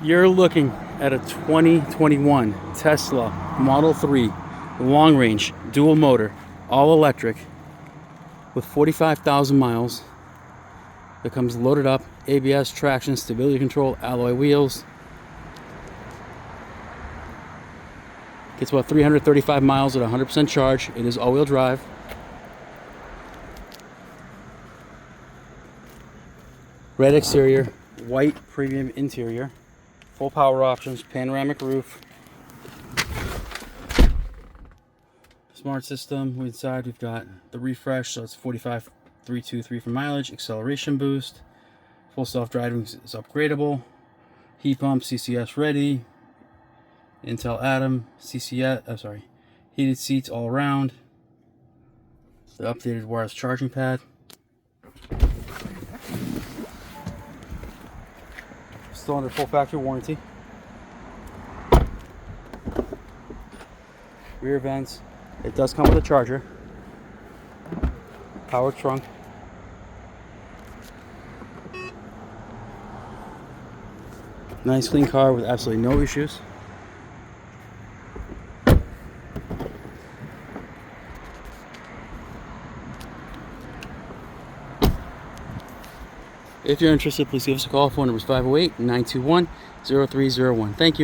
You're looking at a 2021 Tesla Model 3 long range dual motor all electric with 45,000 miles. It comes loaded up, ABS, traction, stability control, alloy wheels. Gets about 335 miles at 100% charge. It is all-wheel drive. Red exterior, white premium interior, full power options, panoramic roof. Smart system. Inside we've got the refresh, so it's 45,323 for mileage, acceleration boost, full self-driving is upgradable, heat pump, CCS ready, Intel Atom, heated seats all around, the updated wireless charging pad. Still under full factory warranty. Rear vents. It does come with a charger. Power trunk. Nice clean car with absolutely no issues. If you're interested, please give us a call. Phone number is 508-921-0301. Thank you.